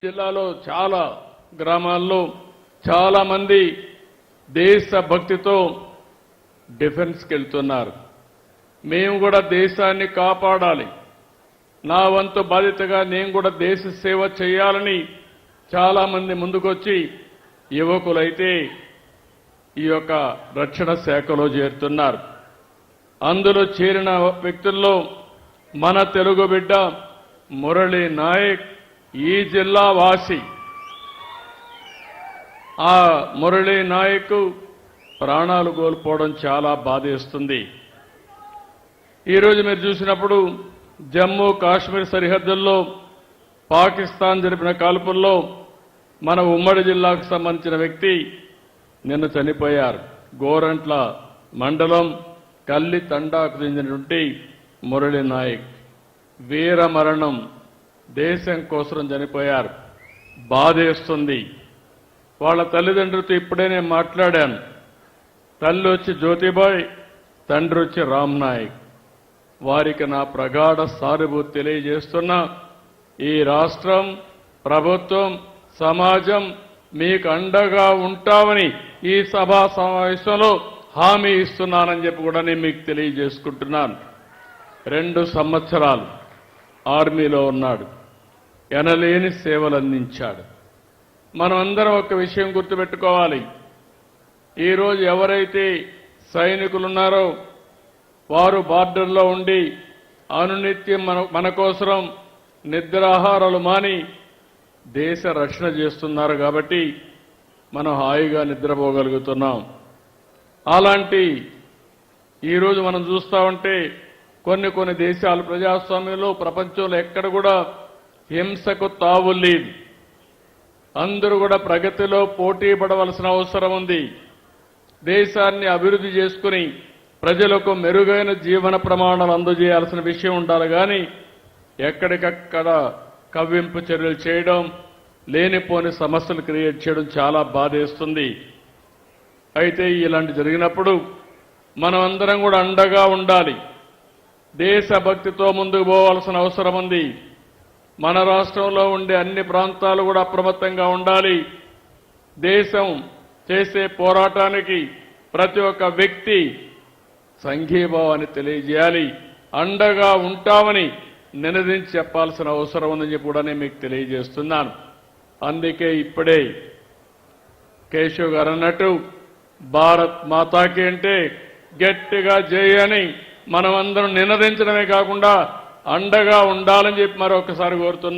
జిల్లాలో చాలా గ్రామాల్లో చాలా మంది దేశభక్తితో డిఫెన్స్కి వెళ్తున్నారు. మేము కూడా దేశాన్ని కాపాడాలి, నా వంతు బాధ్యతగా నేను కూడా దేశ సేవ చేయాలని చాలా మంది ముందుకొచ్చి యువకులైతే ఈ యొక్క రక్షణ శాఖలో చేరుతున్నారు. అందులో చేరిన వ్యక్తుల్లో మన తెలుగు బిడ్డ మురళీ నాయక్ ఈ జిల్లా వాసి. ఆ మురళీ నాయక్ ప్రాణాలు కోల్పోవడం చాలా బాధేస్తుంది. ఈరోజు మీరు చూసినప్పుడు జమ్మూ కాశ్మీర్ సరిహద్దుల్లో పాకిస్తాన్ జరిపిన కాల్పుల్లో మన ఉమ్మడి జిల్లాకు సంబంధించిన వ్యక్తి నిన్న చనిపోయారు. గోరంట్ల మండలం కల్లి తండాకు చెందినటువంటి మురళీ నాయక్ వీర మరణం, దేశం కోసం చనిపోయారు. బాధేస్తుంది. వాళ్ళ తల్లిదండ్రులతో ఇప్పుడే నేను మాట్లాడాను. తల్లి వచ్చి జ్యోతిబాయ్, తండ్రి వచ్చి రామ్ నాయక్. వారికి నా ప్రగాఢ సానుభూతి తెలియజేస్తున్నా. ఈ రాష్ట్రం, ప్రభుత్వం, సమాజం మీకు అండగా ఉంటామని ఈ సభా సమావేశంలో హామీ ఇస్తున్నానని చెప్పి కూడా నేను మీకు తెలియజేసుకుంటున్నాను. 2 సంవత్సరాలు ఆర్మీలో ఉన్నాడు, ఎనలేని సేవలు అందించాడు. మనం అందరం ఒక విషయం గుర్తుపెట్టుకోవాలి. ఈరోజు ఎవరైతే సైనికులున్నారో వారు బార్డర్లో ఉండి అనునిత్యం మన కోసం నిద్రాహారాలు మాని దేశ రక్షణ చేస్తున్నారు కాబట్టి మనం హాయిగా నిద్రపోగలుగుతున్నాం. అలాంటి ఈరోజు మనం చూస్తా ఉంటే కొన్ని దేశాలు ప్రజాస్వామ్యంలో ప్రపంచంలో ఎక్కడ కూడా హింసకు తావు లేదు. అందరూ కూడా ప్రగతిలో పోటీ పడవలసిన అవసరం ఉంది. దేశాన్ని అభివృద్ధి చేసుకుని ప్రజలకు మెరుగైన జీవన ప్రమాణాలు అందజేయాల్సిన విషయం ఉండాలి. కానీ ఎక్కడికక్కడ కవ్వింపు చర్యలు చేయడం, లేనిపోని సమస్యలు క్రియేట్ చేయడం చాలా బాధేస్తుంది. అయితే ఇలాంటి జరిగినప్పుడు మనం అందరం కూడా అండగా ఉండాలి. దేశభక్తితో ముందుకు పోవాల్సిన అవసరం ఉంది. మన రాష్ట్రంలో ఉండే అన్ని ప్రాంతాలు కూడా అప్రమత్తంగా ఉండాలి. దేశం చేసే పోరాటానికి ప్రతి ఒక్క వ్యక్తి సంఘీభావాన్ని తెలియజేయాలి. అండగా ఉంటామని నినదించి చెప్పాల్సిన అవసరం ఉందని చెప్పి కూడా నేను మీకు తెలియజేస్తున్నాను. అందుకే ఇప్పుడే కేశవ్ గారు అన్నట్టు భారత్ మాతాకి అంటే గట్టిగా చేయని మనమందరం నినదించడమే కాకుండా అండగా ఉండాలని చెప్పి మరొకసారి కోరుతున్నా.